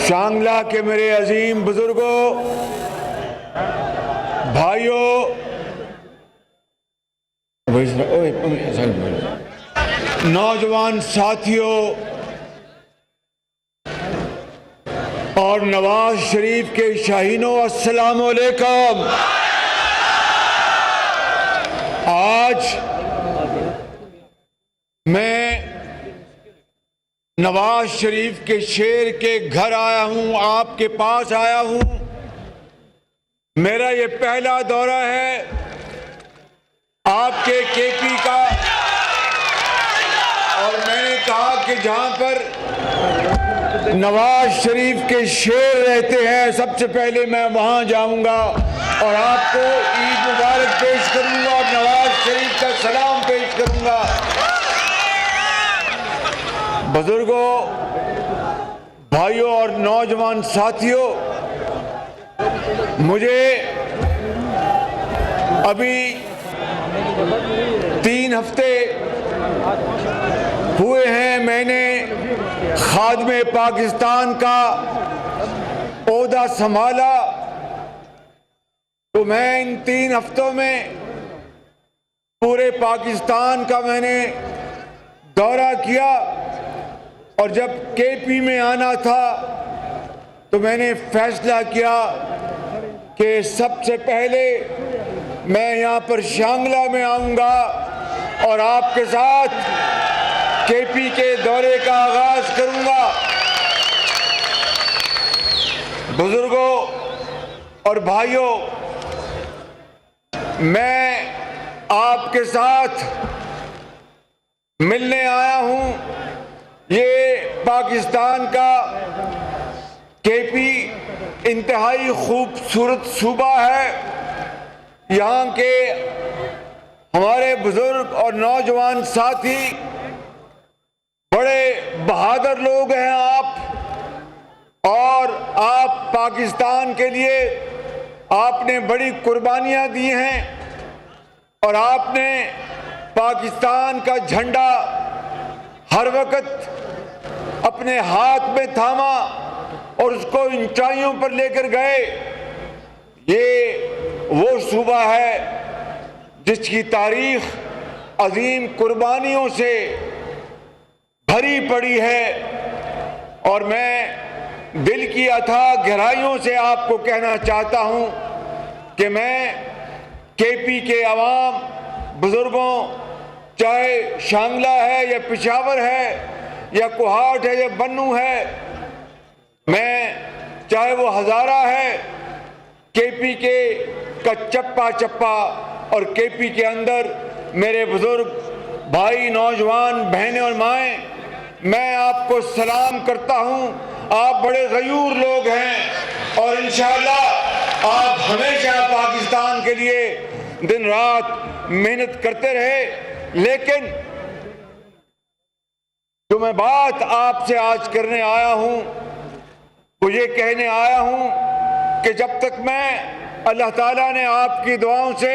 शांगला के मेरे अजीम बुजुर्गों, भाइयों, नौजवान साथियों और नवाज शरीफ के शाहीनों, अस्सलाम वालेकुम। आज मैं नवाज शरीफ के शेर के घर आया हूं, आपके पास आया हूं। मेरा ये पहला दौरा है आपके केपी का, और मैंने कहा कि जहां पर नवाज शरीफ के शेर रहते हैं सबसे पहले मैं वहां जाऊंगा और आपको ईद मुबारक पेश करूंगा और नवाज शरीफ का सलाम पेश करूंगा। बुजुर्गों, भाइयों और नौजवान साथियों, मुझे अभी 3 हफ्ते हुए हैं मैंने खादिमे पाकिस्तान का ओहदा संभाला। तो मैं इन 3 हफ्तों में पूरे पाकिस्तान का मैंने दौरा किया और जब केपी में आना था तो मैंने फैसला किया कि सबसे पहले मैं यहाँ पर शांगला में आऊँगा और आपके साथ केपी के दौरे का आगाज करूँगा। बुजुर्गों और भाइयों, मैं आपके साथ मिलने आया हूँ। ये पाकिस्तान का केपी इंतहाई खूबसूरत सूबा है। यहाँ के हमारे बुजुर्ग और नौजवान साथी बड़े बहादुर लोग हैं आप, और आप पाकिस्तान के लिए आपने बड़ी कुर्बानियाँ दी हैं और आपने पाकिस्तान का झंडा हर वक्त अपने हाथ में थामा और उसको ऊंचाइयों पर लेकर गए। ये वो सूबा है जिसकी तारीख अजीम कुर्बानियों से भरी पड़ी है, और मैं दिल की अथाह गहराइयों से आपको कहना चाहता हूं कि मैं केपी के अवाम, बुजुर्गों, चाहे शांगला है या पिशावर है या कोहाट है या बन्नू है, मैं चाहे वो हजारा है, केपी के का चप्पा चप्पा और केपी के अंदर मेरे बुजुर्ग भाई, नौजवान, बहनें और माएँ, मैं आपको सलाम करता हूँ। आप बड़े गयूर लोग हैं और इंशाअल्लाह आप हमेशा पाकिस्तान के लिए दिन रात मेहनत करते रहे। लेकिन जो मैं बात आपसे आज करने आया हूं वो ये कहने आया हूं कि जब तक मैं, अल्लाह ताला ने आपकी दुआओं से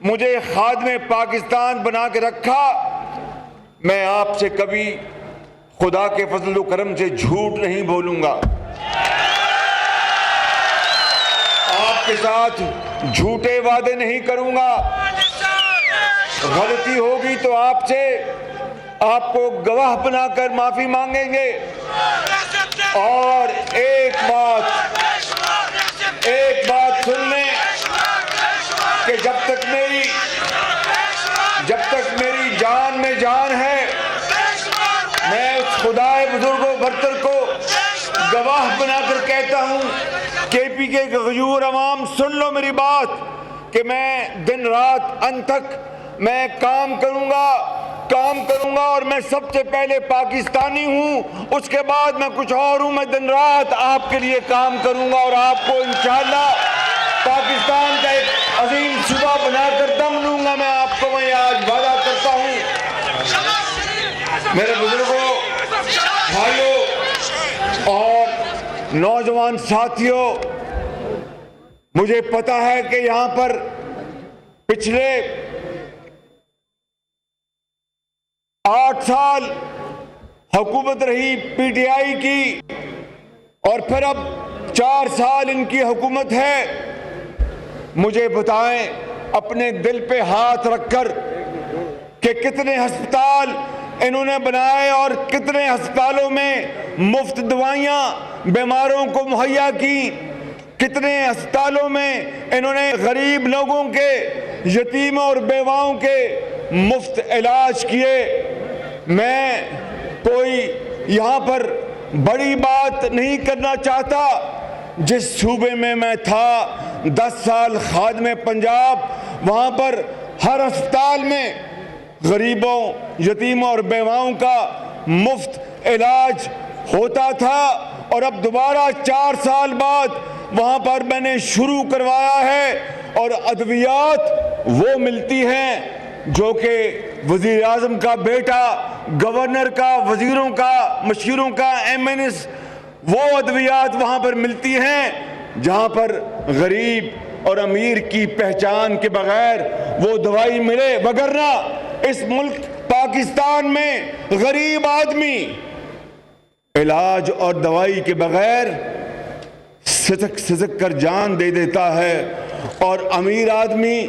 मुझे खादिमे पाकिस्तान बना के रखा, मैं आपसे कभी खुदा के फजल व करम से झूठ नहीं बोलूंगा। आपके साथ झूठे वादे नहीं करूंगा। गलती होगी तो आपको गवाह बनाकर माफी मांगेंगे। और एक बात सुन लें कि जब तक मेरी जान में जान है, मैं उस खुदाए बुजुर्गों बरतर को गवाह बनाकर कहता हूं, केपी के गयूर अवाम, सुन लो मेरी बात कि मैं दिन रात अंत तक मैं काम करूंगा और मैं सबसे पहले पाकिस्तानी हूं, उसके बाद मैं कुछ और हूं। मैं दिन रात आपके लिए काम करूंगा और आपको इंशाअल्लाह पाकिस्तान का एक अजीम सूबा बनाकर दम लूंगा। मैं आपको मैं आज वादा करता हूं। मेरे बुजुर्गों, भाइयों और नौजवान साथियों, मुझे पता है कि यहां पर पिछले 8 साल हुकूमत रही पीटीआई की, और फिर अब 4 साल इनकी हुकूमत है। मुझे बताएं अपने दिल पे हाथ रखकर कि कितने अस्पताल इन्होंने बनाए और कितने अस्पतालों में मुफ्त दवाइयां बीमारों को मुहैया की, कितने अस्पतालों में इन्होंने गरीब लोगों के, यतीमों और बेवाओं के मुफ्त इलाज किए। मैं कोई यहाँ पर बड़ी बात नहीं करना चाहता। जिस सूबे में मैं था 10 साल खादिम पंजाब, वहाँ पर हर अस्पताल में गरीबों, यतीमों और बेवाओं का मुफ्त इलाज होता था। और अब दोबारा 4 साल बाद वहाँ पर मैंने शुरू करवाया है और अद्वियात वो मिलती हैं जो कि वज़ीर आज़म का बेटा, गवर्नर का, वज़ीरों का, मशीरों का, MNS, वो अद्वियात वहाँ पर मिलती हैं जहाँ पर गरीब और अमीर की पहचान के बगैर वो दवाई मिले। वगरना इस मुल्क पाकिस्तान में गरीब आदमी इलाज और दवाई के बगैर सिसक सिसक कर जान दे देता है, और अमीर आदमी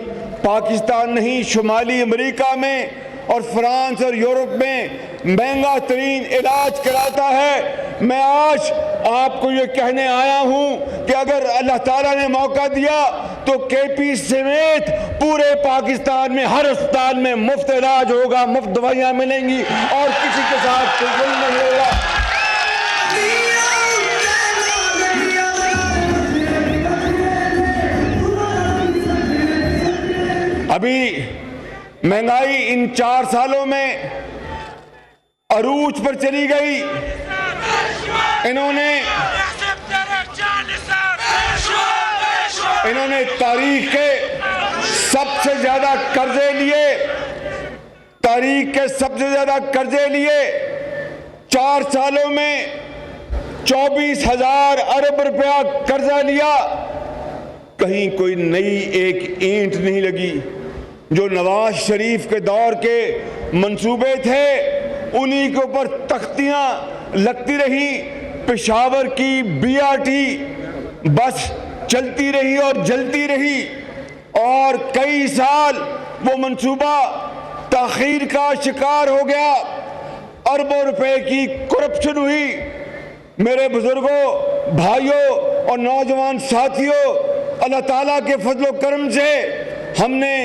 पाकिस्तान नहीं, शुमाली अमेरिका में और फ्रांस और यूरोप में महंगा तरीन इलाज कराता है। मैं आज आपको ये कहने आया हूँ कि अगर अल्लाह ताला ने मौका दिया तो KP समेत पूरे पाकिस्तान में हर अस्पताल में मुफ्त इलाज होगा, मुफ्त दवाइयाँ मिलेंगी और किसी के साथ कोई जुल्म नहीं होगा। अभी महंगाई इन 4 सालों में अरूज पर चली गई। इन्होंने तारीख के सबसे ज्यादा कर्जे लिए, तारीख के सबसे ज्यादा कर्जे लिए। 4 सालों में 24,000 अरब रुपया कर्जा लिया। कहीं कोई नई एक ईंट नहीं लगी। जो नवाज शरीफ के दौर के मंसूबे थे उन्हीं के ऊपर तख्तियां लगती रही। पेशावर की BRT बस चलती रही और जलती रही, और कई साल वो मंसूबा ताखीर का शिकार हो गया। अरबों रुपए की करप्शन हुई। मेरे बुजुर्गों, भाइयों और नौजवान साथियों, अल्लाह ताला के फजलो करम से हमने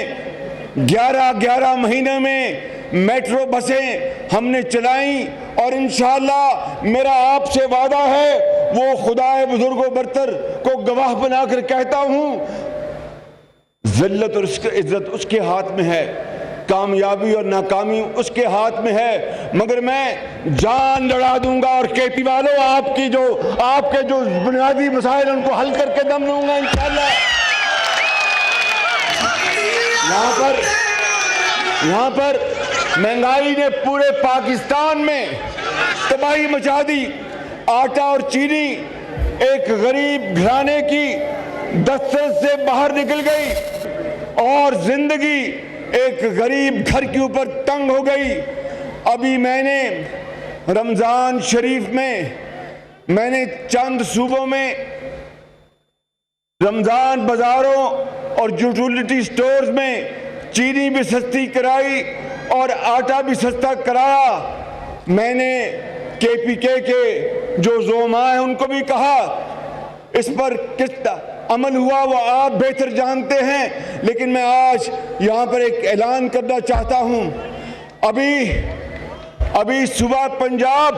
11 महीने में मेट्रो बसें हमने चलाई, और इंशाअल्लाह मेरा आपसे वादा है, वो खुदाए बुजुर्गों बरतर को गवाह बनाकर कहता हूं, जिल्लत और इज्जत उसके हाथ में है, कामयाबी और नाकामी उसके हाथ में है, मगर मैं जान लड़ा दूंगा। और KP वालों, आपके जो बुनियादी मसाइल उनको हल करके दम लूंगा इंशाअल्लाह। यहाँ पर महंगाई ने पूरे पाकिस्तान में तबाही मचा दी। आटा और चीनी एक गरीब घराने की दस्तरस से बाहर निकल गई, और जिंदगी एक गरीब घर के ऊपर तंग हो गई। अभी मैंने रमजान शरीफ में मैंने चंद सूबों में रमजान बाजारों और यूटिलिटी स्टोर्स में चीनी भी सस्ती कराई और आटा भी सस्ता कराया। मैंने KPK के जो ज़ोमा हैं उनको भी कहा, इस पर किस अमल हुआ वो आप बेहतर जानते हैं, लेकिन मैं आज यहाँ पर एक ऐलान करना चाहता हूँ। अभी सुबह पंजाब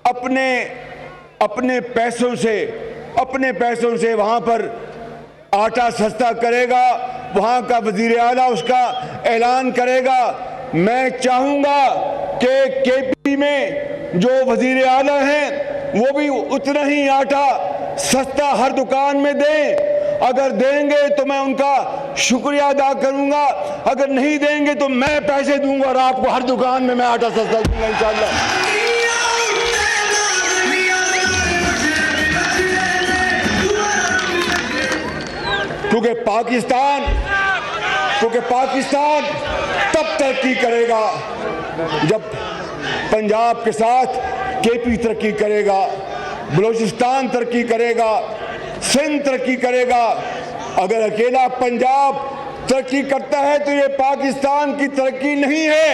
अपने पैसों से वहाँ पर आटा सस्ता करेगा, वहाँ का वज़ीर आला उसका ऐलान करेगा। मैं चाहूँगा कि KP में जो वज़ीर आला हैं वो भी उतना ही आटा सस्ता हर दुकान में दें। अगर देंगे तो मैं उनका शुक्रिया अदा करूँगा, अगर नहीं देंगे तो मैं पैसे दूँगा और आपको हर दुकान में मैं आटा सस्ता दूँगा इंशाअल्लाह। क्योंकि पाकिस्तान तब तरक्की करेगा जब पंजाब के साथ KP तरक्की करेगा। बलूचिस्तान तरक्की करेगा, सिंध तरक्की करेगा। अगर अकेला पंजाब तरक्की करता है तो ये पाकिस्तान की तरक्की नहीं है।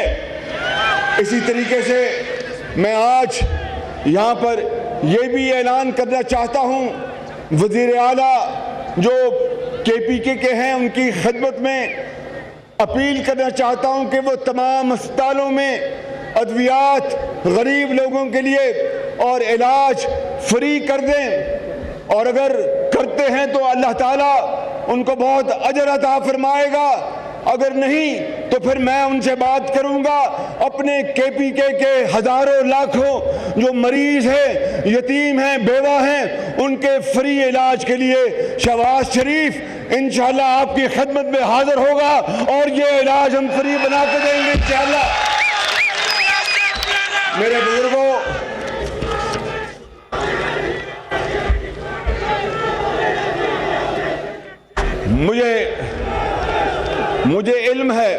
इसी तरीके से मैं आज यहाँ पर ये भी ऐलान करना चाहता हूँ, वज़ीर आला जो KPK के हैं उनकी खिदमत में अपील करना चाहता हूँ कि वो तमाम अस्पतालों में अद्वियात गरीब लोगों के लिए और इलाज फ्री कर दें, और अगर करते हैं तो अल्लाह ताला उनको बहुत अजर अता फरमाएगा। अगर नहीं तो फिर मैं उनसे बात करूंगा, अपने KPK के हजारों लाखों जो मरीज हैं, यतीम हैं, बेवा हैं, उनके फ्री इलाज के लिए शहबाज शरीफ इंशाअल्लाह आपकी खिदमत में हाजिर होगा और ये इलाज हम फ्री बना के देंगे इंशाअल्लाह। मेरे बुजुर्गों, मुझे इल्म है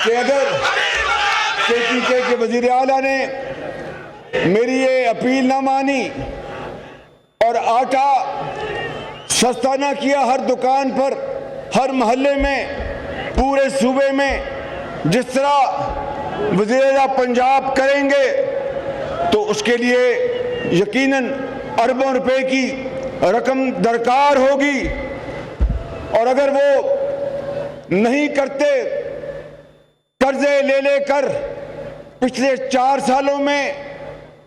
कि अगर KPK के वज़ीर आला ने मेरी ये अपील ना मानी और आटा सस्ता ना किया हर दुकान पर, हर मोहल्ले में, पूरे सूबे में, जिस तरह वज़ीर आला पंजाब करेंगे तो उसके लिए यकीनन अरबों रुपए की रकम दरकार होगी। और अगर वो नहीं करते, कर्जे ले लेकर पिछले 4 सालों में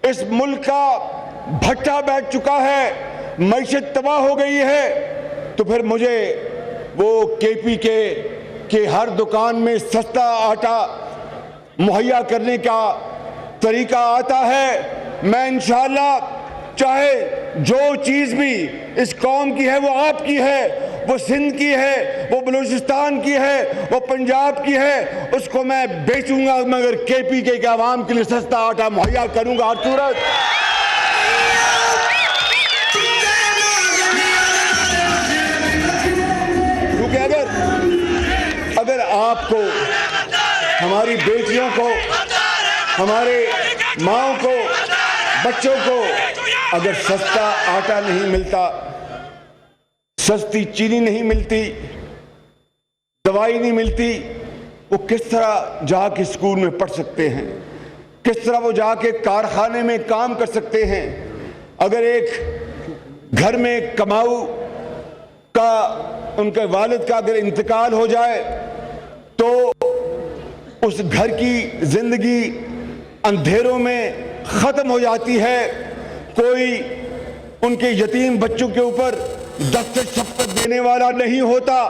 इस मुल्क का भट्टा बैठ चुका है, मईशत तबाह हो गई है, तो फिर मुझे वो KPK के हर दुकान में सस्ता आटा मुहैया करने का तरीका आता है। मैं इंशाअल्लाह चाहे जो चीज़ भी इस कौम की है वो आपकी है, वो सिंध की है, वो बलूचिस्तान की है, वो पंजाब की है, उसको मैं बेचूंगा मगर KPK के आवाम के लिए सस्ता आटा मुहैया करूंगा हर सूरत। क्योंकि अगर आपको, हमारी बेटियों को, हमारे माओ को, बच्चों को अगर सस्ता आटा नहीं मिलता, सस्ती चीनी नहीं मिलती, दवाई नहीं मिलती, वो किस तरह जाके स्कूल में पढ़ सकते हैं, किस तरह वो जाके कारखाने में काम कर सकते हैं। अगर एक घर में कमाऊ का, उनके वालिद का अगर इंतकाल हो जाए तो उस घर की जिंदगी अंधेरों में ख़त्म हो जाती है। कोई उनके यतीम बच्चों के ऊपर दस्तक शफ़क़त देने वाला नहीं होता।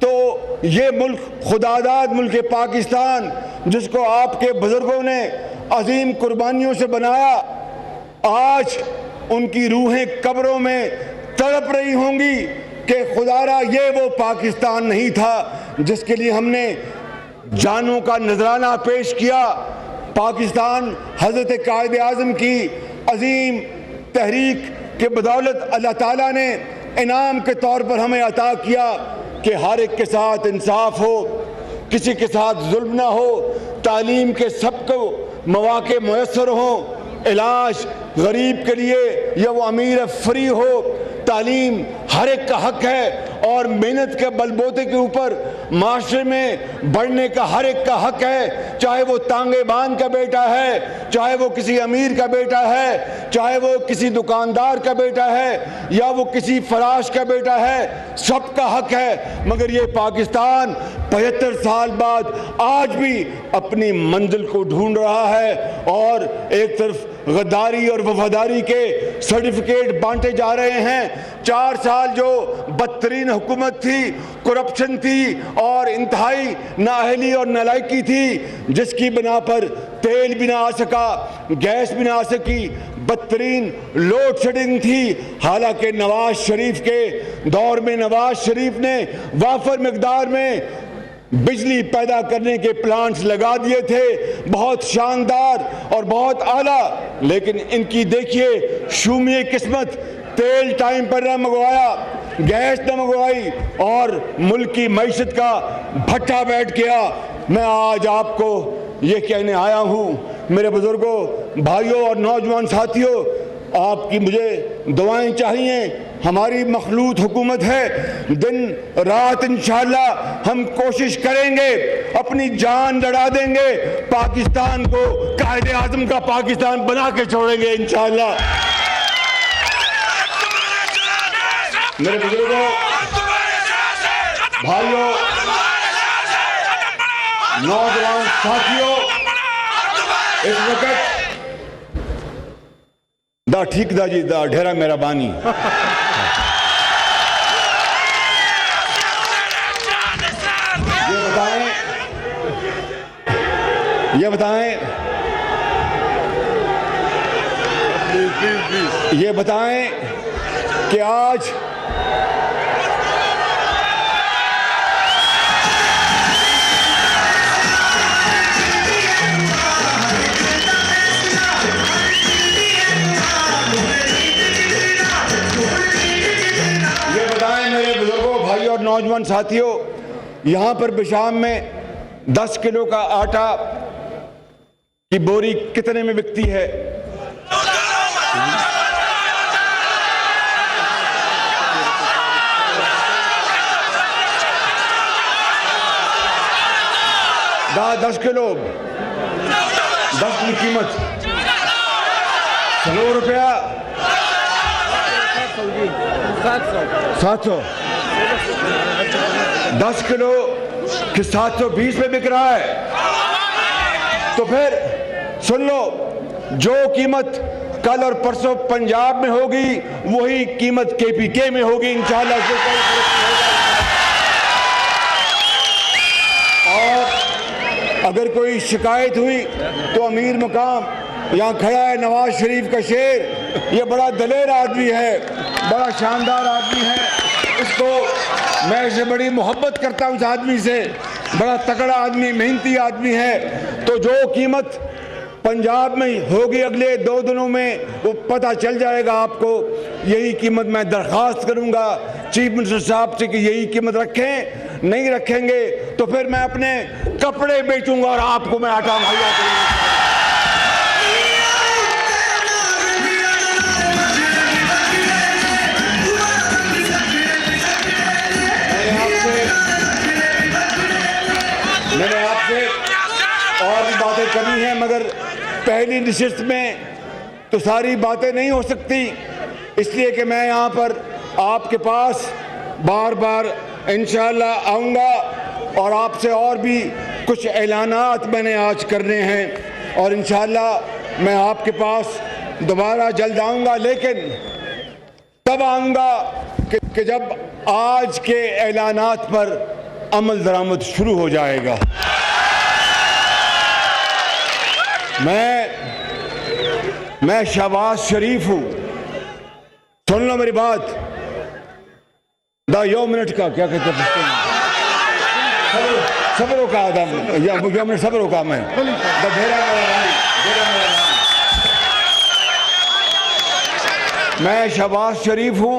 तो ये मुल्क, खुदादाद मुल्क पाकिस्तान, जिसको आपके बुजुर्गों ने अजीम कुर्बानियों से बनाया, आज उनकी रूहें कब्रों में तड़प रही होंगी कि खुदारा ये वो पाकिस्तान नहीं था जिसके लिए हमने जानों का नजराना पेश किया। पाकिस्तान हज़रत कायद आज़म की अजीम तहरीक के बदौलत अल्लाह ताला ने इनाम के तौर पर हमें अता किया कि हर एक के साथ इंसाफ हो, किसी के साथ जुल्म ना हो, तालीम के सबको मौके मुयस्सर हो, इलाज गरीब के लिए या वो अमीर फ्री हो, तालीम हर एक का हक है और मेहनत के बलबूते के ऊपर माशरे में बढ़ने का हर एक का हक है। चाहे वो तांगेबान का बेटा है, चाहे वो किसी अमीर का बेटा है, चाहे वो किसी दुकानदार का बेटा है या वो किसी फराश का बेटा है, सबका हक है। मगर ये पाकिस्तान 75 साल बाद आज भी अपनी मंजिल को ढूंढ रहा है और एक तरफ गद्दारी और वफादारी के सर्टिफिकेट बांटे जा रहे हैं। 4 साल जो बदतरीन हुकूमत थी, करप्शन थी और इंतहाई नाअहली और नालायकी थी, जिसकी बिना पर तेल भी ना आ सका, गैस भी ना आ सकी, बदतरीन लोड शेडिंग थी। हालांकि नवाज शरीफ के दौर में नवाज शरीफ ने वाफर मिकदार में बिजली पैदा करने के प्लांट्स लगा दिए थे, बहुत शानदार और बहुत आला। लेकिन इनकी देखिए शूमिए किस्मत, तेल टाइम पर न मंगवाया, गैस न मंगवाई और मुल्क की मईशत का भट्टा बैठ गया। मैं आज आपको ये कहने आया हूँ, मेरे बुजुर्गों, भाइयों और नौजवान साथियों, आपकी मुझे दुआएं चाहिए। हमारी मखलूत हुकूमत है, दिन रात इंशाअल्लाह हम कोशिश करेंगे, अपनी जान लड़ा देंगे, पाकिस्तान को कायदे आज़म का पाकिस्तान बना के छोड़ेंगे इंशाअल्लाह। मेरे बुजुर्गों, भाइयों, नौजवान साथियों, इस वक्त दा ठीक दा जी दा ढेरा मेरा बानी ये बताएं कि आज और नौजवान साथियों, यहां पर बिशाम में 10 किलो का आटा की बोरी कितने में बिकती है? दस किलो 10 की कीमत 100 रुपया 700 10 किलो कि 720 में बिक रहा है। तो फिर सुन लो, जो कीमत कल और परसों पंजाब में होगी वही कीमत केपीके में होगी इंशाअल्लाह। और अगर कोई शिकायत हुई तो अमीर मुकाम यहाँ खड़ा है, नवाज शरीफ का शेर, ये बड़ा दलेर आदमी है, बड़ा शानदार आदमी है, इसको मैं इसे बड़ी मोहब्बत करता हूँ, इस आदमी से, बड़ा तगड़ा आदमी, मेहनती आदमी है। तो जो कीमत पंजाब में होगी अगले 2 दिनों में वो पता चल जाएगा आपको। यही कीमत मैं दरख्वास्त करूँगा चीफ मिनिस्टर साहब से कि यही कीमत रखें। नहीं रखेंगे तो फिर मैं अपने कपड़े बेचूंगा और आपको मैं आटा मुहैया करूँगा। मैंने आपसे और भी बातें करनी है, मगर पहली नशिस्त में तो सारी बातें नहीं हो सकती, इसलिए कि मैं यहाँ पर आपके पास बार बार इंशाअल्लाह आऊँगा और आपसे और भी कुछ ऐलानात मैंने आज करने हैं और इंशाअल्लाह मैं आपके पास दोबारा जल्द आऊँगा। लेकिन तब आऊँगा कि जब आज के ऐलानात पर अमल दरामद शुरू हो जाएगा। मैं शहबाज शरीफ हूं, सुन लो मेरी बात। दा 1 मिनट का क्या कहते हैं, सब्र का आदम या मिनट सब्र का मैं शहबाज शरीफ हूं,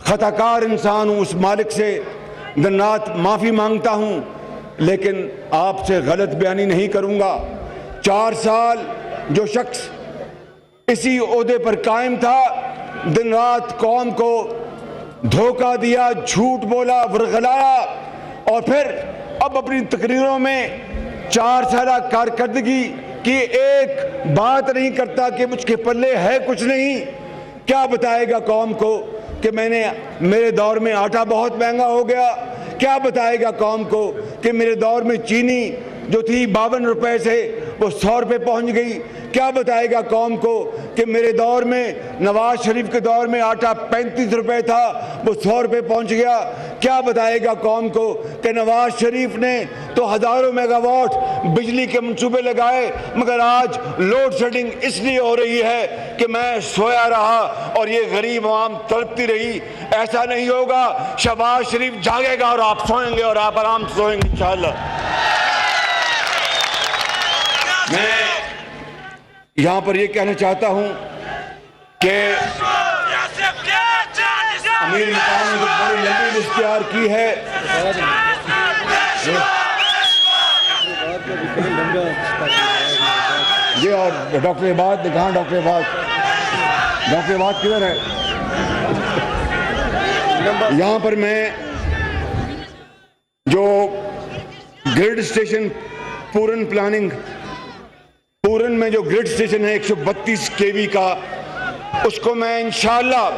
खताकार इंसान हूं, उस मालिक से दिन रात माफ़ी मांगता हूं, लेकिन आपसे गलत बयानी नहीं करूंगा। 4 साल जो शख्स इसी ओहदे पर कायम था, दिन रात कौम को धोखा दिया, झूठ बोला, वरगलाया और फिर अब अपनी तकरीरों में 4 साल कारकर्दगी की एक बात नहीं करता कि मुझके पल्ले है कुछ नहीं। क्या बताएगा कौम को कि मेरे दौर में आटा बहुत महंगा हो गया? क्या बताएगा कौम को कि मेरे दौर में चीनी जो थी 52 रुपए से वो 100 रुपये पहुँच गई? क्या बताएगा कौम को कि मेरे दौर में, नवाज शरीफ के दौर में आटा 35 रुपये था, वो 100 रुपये पहुँच गया? क्या बताएगा कौम को कि नवाज शरीफ ने तो हज़ारों मेगावाट बिजली के मंसूबे लगाए, मगर आज लोड शेडिंग इसलिए हो रही है कि मैं सोया रहा और ये गरीब आवाम तड़पती रही? ऐसा नहीं होगा। शहबाज शरीफ जागेगा और आप सोएंगे और आप आराम से सोएंगे इंशाअल्लाह। मैं यहाँ पर ये कहना चाहता हूँ कि अमीर मुकाम ने बड़ी लंबी लिस्ट तैयार की है। जी। और डॉक्टर इबाद कहाँ? डॉक्टर इबाद किधर है? यहाँ पर मैं जो ग्रिड स्टेशन पूरन में जो ग्रिड स्टेशन है 132 केवी का, उसको मैं इंशाअल्लाह,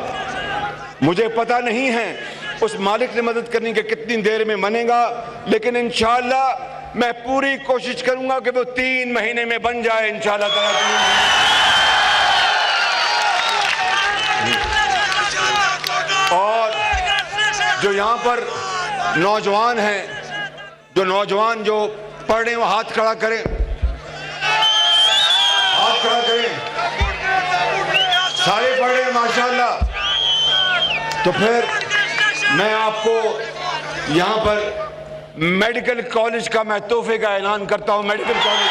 मुझे पता नहीं है उस मालिक ने मदद करने के कितनी देर में बनेगा, लेकिन इंशाअल्लाह मैं पूरी कोशिश करूंगा कि वो 3 महीने में बन जाए इंशाअल्लाह ताला। और जो यहाँ पर नौजवान हैं, जो पढ़ रहे हैं वो हाथ खड़ा करें, सारे पढ़ रहे हैं माशाअल्लाह। तो फिर मैं आपको यहाँ पर मेडिकल कॉलेज का मैं तोहफे का ऐलान करता हूँ। मेडिकल कॉलेज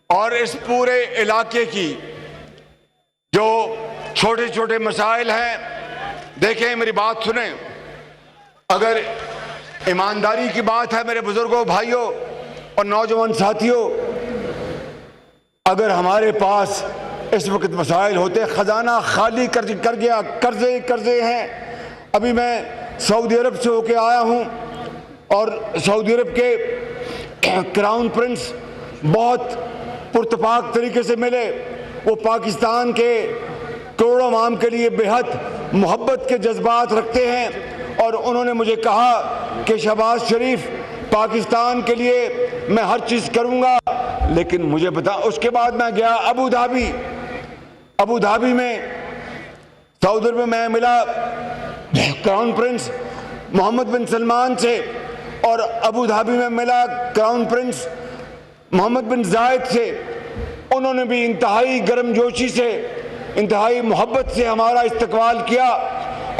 और इस पूरे इलाके की जो छोटे छोटे मसाइल हैं, देखें मेरी बात सुने, अगर ईमानदारी की बात है मेरे बुजुर्गों, भाइयों और नौजवान साथियों, अगर हमारे पास इस वक्त मसाइल होते, खजाना खाली कर गया, कर्जे हैं। अभी मैं सऊदी अरब से होके आया हूं और सऊदी अरब के क्राउन प्रिंस बहुत पुरतपाक तरीके से मिले। वो पाकिस्तान के करोड़ों आवाम के लिए बेहद मोहब्बत के जज्बात रखते हैं और उन्होंने मुझे कहा कि शहबाज शरीफ, पाकिस्तान के लिए मैं हर चीज़ करूंगा, लेकिन मुझे बता। उसके बाद मैं गया अबू धाबी में, सऊदी में मैं मिला क्राउन प्रिंस मोहम्मद बिन सलमान से, और अबू धाबी में मिला क्राउन प्रिंस मोहम्मद बिन जायद से। उन्होंने भी इंतहाई गर्मजोशी से, इंतहाई मोहब्बत से हमारा इस्तकबाल किया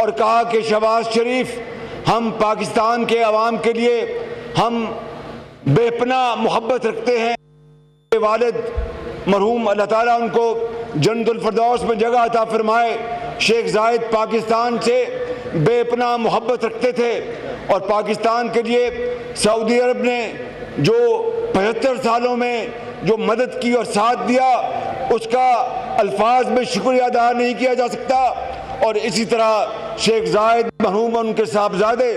और कहा कि शहबाज शरीफ, हम पाकिस्तान के अवाम के लिए हम बेपनाह मोहब्बत रखते हैं। वालिद मरहूम अल्लाह ताला उनको जन्नतुल फिरदौस में जगह अता फरमाए, शेख जायद पाकिस्तान से बेपनाह मोहब्बत रखते थे और पाकिस्तान के लिए सऊदी अरब ने जो 75 सालों में जो मदद की और साथ दिया, उसका अल्फाज में शुक्रिया अदा नहीं किया जा सकता। और इसी तरह शेख जायद मरहूम और उनके साहबजादे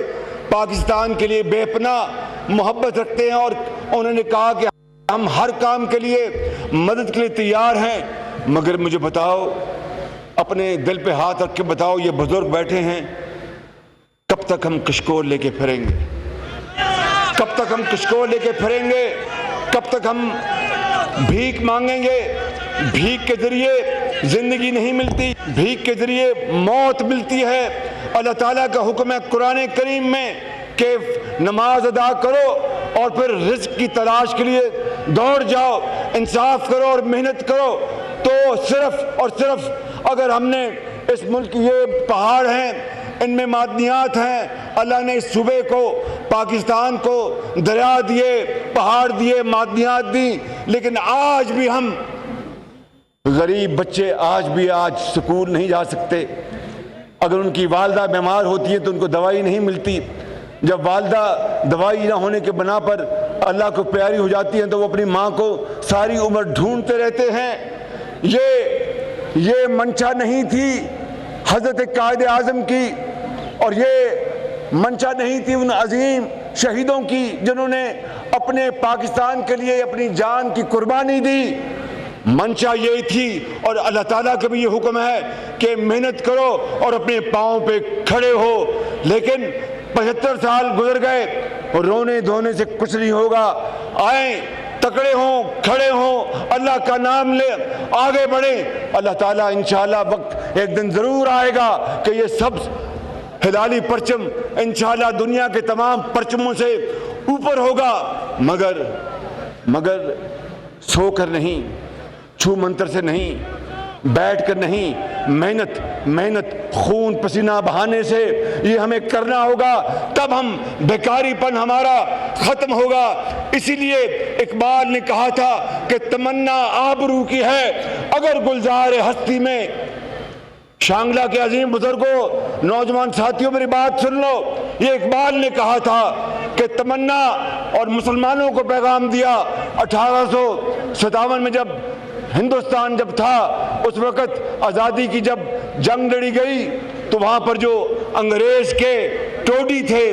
पाकिस्तान के लिए बेपनाह मोहब्बत रखते हैं और उन्होंने कहा कि हम हर काम के लिए मदद के लिए तैयार हैं। मगर मुझे बताओ, अपने दिल पे हाथ रख के बताओ, ये बुजुर्ग बैठे हैं, कब तक हम कशकोल लेके फिरेंगे? कब तक हम कशकोल लेके फिरेंगे? कब तक हम भीख मांगेंगे? भीख के जरिए जिंदगी नहीं मिलती, भीख के जरिए मौत मिलती है। अल्लाह ताला का हुक्म है कुरान करीम में कि नमाज अदा करो और फिर रिज़्क की तलाश के लिए दौड़ जाओ, इंसाफ करो और मेहनत करो। तो सिर्फ और सिर्फ अगर हमने इस मुल्क, ये पहाड़ हैं, इनमें मादनियात हैं, अल्लाह ने इस सूबे को, पाकिस्तान को दरिया दिए, पहाड़ दिए, मादनियात दी, लेकिन आज भी हम गरीब बच्चे आज स्कूल नहीं जा सकते। अगर उनकी वालदा बीमार होती है तो उनको दवाई नहीं मिलती। जब वालदा दवाई ना होने के बना पर अल्लाह को प्यारी हो जाती हैं तो वो अपनी माँ को सारी उम्र ढूंढते रहते हैं। ये मंशा नहीं थी हज़रत कायद आज़म की, और ये मंशा नहीं थी उन अजीम शहीदों की जिन्होंने अपने पाकिस्तान के लिए अपनी जान की कुर्बानी दी। मंशा यही थी और अल्लाह ताला का भी ये हुक्म है कि मेहनत करो और अपने पाँव पे खड़े हो। लेकिन 75 साल गुजर गए और रोने धोने से कुछ नहीं होगा। आए, तकड़े हों, खड़े हों, अल्लाह का नाम ले, आगे बढ़े। अल्लाह ताला इंशाअल्लाह वक्त एक दिन ज़रूर आएगा कि ये सब हिलाली परचम इंशाअल्लाह दुनिया के तमाम परचमों से ऊपर होगा। मगर सोकर नहीं, छू मंत्र से नहीं, बैठ कर नहीं, मेहनत खून पसीना बहाने से ये हमें करना होगा, तब हम बेकारीपन हमारा खत्म होगा। इसीलिए इकबाल ने कहा था कि तमन्ना आबरू की है, अगर गुलजार हस्ती में शांगला के अजीम बुजुर्गों, नौजवान साथियों, मेरी बात सुन लो। ये इकबाल ने कहा था कि तमन्ना और मुसलमानों को पैगाम दिया 1857 में जब हिंदुस्तान जब था, उस वक़्त आज़ादी की जब जंग लड़ी गई तो वहाँ पर जो अंग्रेज़ के टोडी थे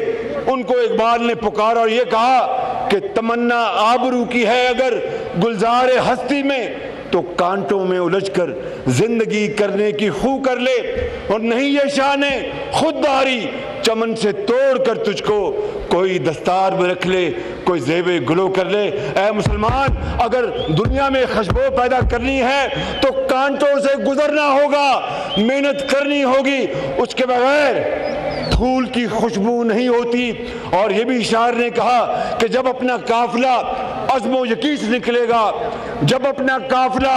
उनको इकबाल ने पुकारा और ये कहा कि तमन्ना आबरू की है अगर गुलजार हस्ती में, तो कांटों में उलझकर जिंदगी करने की खू कर ले, और नहीं ये शान खुददारी चमन से तोड़ कर तुझको कोई दस्तार में रख ले, कोई ज़ेबे गुलो कर ले। ऐ मुसलमान, अगर दुनिया में खुशबू पैदा करनी है तो कांटों से गुजरना होगा, मेहनत करनी होगी, उसके बगैर फूल की खुशबू नहीं होती। और ये भी शायर ने कहा कि जब अपना काफिला अज़्म यकीन से निकलेगा, जब अपना काफिला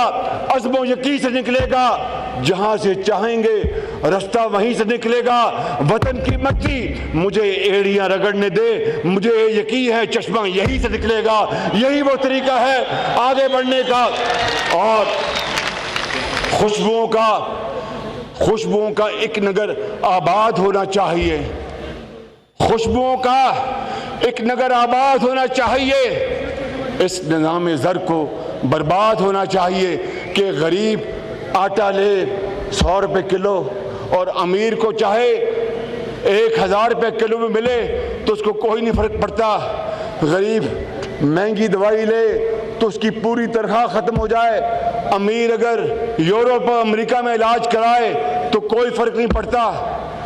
अज़्म यकीन से निकलेगा, जहां से चाहेंगे रास्ता वहीं से निकलेगा। वतन की मट्टी मुझे एड़ियां रगड़ने दे, मुझे यकीन है चश्मा यहीं से निकलेगा। यही वो तरीका है आगे बढ़ने का। और खुशबुओं का एक नगर आबाद होना चाहिए, खुशबुओं का एक नगर आबाद होना चाहिए। इस निज़ाम ज़र को बर्बाद होना चाहिए कि गरीब आटा ले 100 रुपये किलो और अमीर को चाहे 1000 रुपये किलो में मिले तो उसको कोई नहीं फर्क पड़ता। गरीब महंगी दवाई ले तो उसकी पूरी तनख्वाह ख़त्म हो जाए, अमीर अगर यूरोप और अमेरिका में इलाज कराए तो कोई फ़र्क नहीं पड़ता।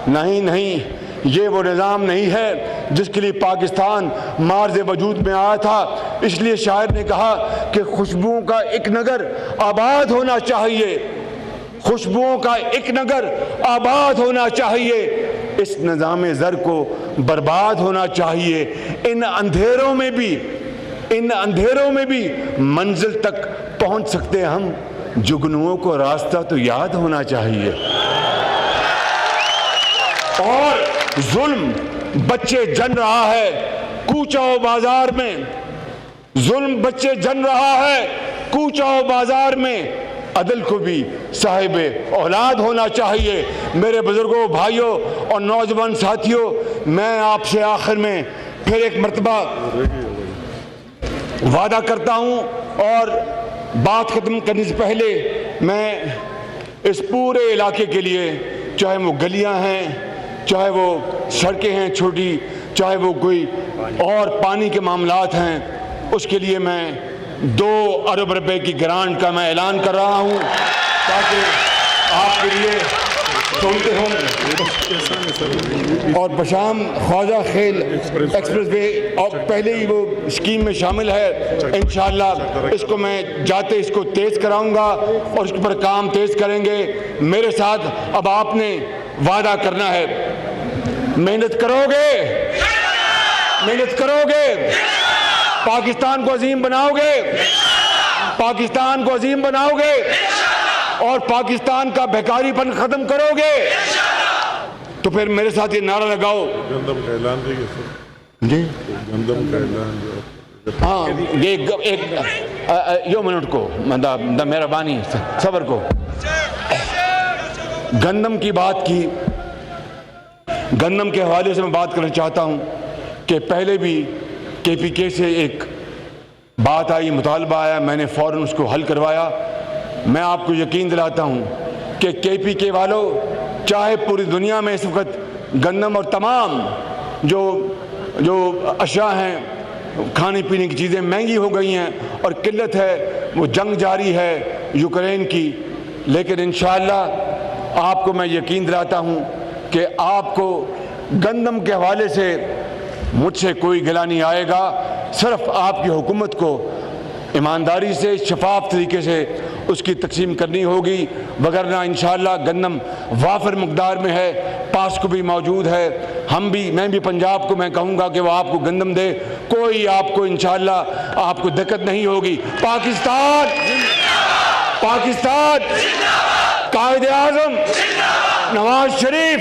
नहीं, ये वो निज़ाम नहीं है जिसके लिए पाकिस्तान मार्ज़ वजूद में आया था। इसलिए शायर ने कहा कि खुशबुओं का एक नगर आबाद होना चाहिए, खुशबुओं का एक नगर आबाद होना चाहिए। इस निज़ाम ज़र को बर्बाद होना चाहिए। इन अंधेरों में भी मंजिल तक पहुंच सकते हैं हम, जुगनुओं को रास्ता तो याद होना चाहिए। और जुल्म बच्चे जन रहा है कूचाओ बाजार में, जुल्म बच्चे जन रहा है कूचाओ बाजार में, अदल को भी साहिबे औलाद होना चाहिए। मेरे बुजुर्गों, भाइयों और नौजवान साथियों, मैं आपसे आखिर में फिर एक मर्तबा वादा करता हूं और बात खत्म करने से पहले मैं इस पूरे इलाके के लिए, चाहे वो गलियां हैं, चाहे वो सड़कें हैं छोटी, चाहे वो कोई और पानी के मामलात हैं, उसके लिए मैं 2 अरब रुपए की ग्रांट का मैं ऐलान कर रहा हूं ताकि आपके लिए सुनते हों। और बशाम ख्वाजा खेल एक्सप्रेस वे और पहले ही वो स्कीम में शामिल है। इंशाअल्लाह इसको मैं जाते इसको तेज़ कराऊंगा और इसके पर काम तेज़ करेंगे। मेरे साथ अब आपने वादा करना है, मेहनत करोगे, पाकिस्तान को अजीम बनाओगे और पाकिस्तान का बेकारीपन खत्म करोगे। तो फिर मेरे साथ ये नारा लगाओ, गंदम का ऐलान देंगे सर जी, गंदम का ऐलान जो हाँ, ये एक यो मिनट को द मेहरबानी सबर को गंदम की बात की। गंदम के हवाले से मैं बात करना चाहता हूँ कि पहले भी KPK से एक बात आई, मुतालबा आया, मैंने फ़ौरन उसको हल करवाया। मैं आपको यकीन दिलाता हूँ कि KPK वालों, चाहे पूरी दुनिया में इस वक्त गंदम और तमाम जो अशिया हैं, खाने पीने की चीज़ें महंगी हो गई हैं और किल्लत है, वो जंग जारी है यूक्रेन की, लेकिन इंशाअल्लाह आपको मैं यकीन दिलाता हूँ कि आपको गंदम के हवाले से मुझसे कोई गिला नहीं आएगा। सिर्फ आपकी हुकूमत को ईमानदारी से, शफाफ तरीके से उसकी तकसीम करनी होगी, वगरना इंशाअल्लाह गंदम वाफिर मकदार में है, पास को भी मौजूद है। मैं भी पंजाब को मैं कहूँगा कि वो आपको गंदम दे, कोई आपको इंशाअल्लाह आपको दिक्कत नहीं होगी। पाकिस्तान कायदे आज़म नवाज शरीफ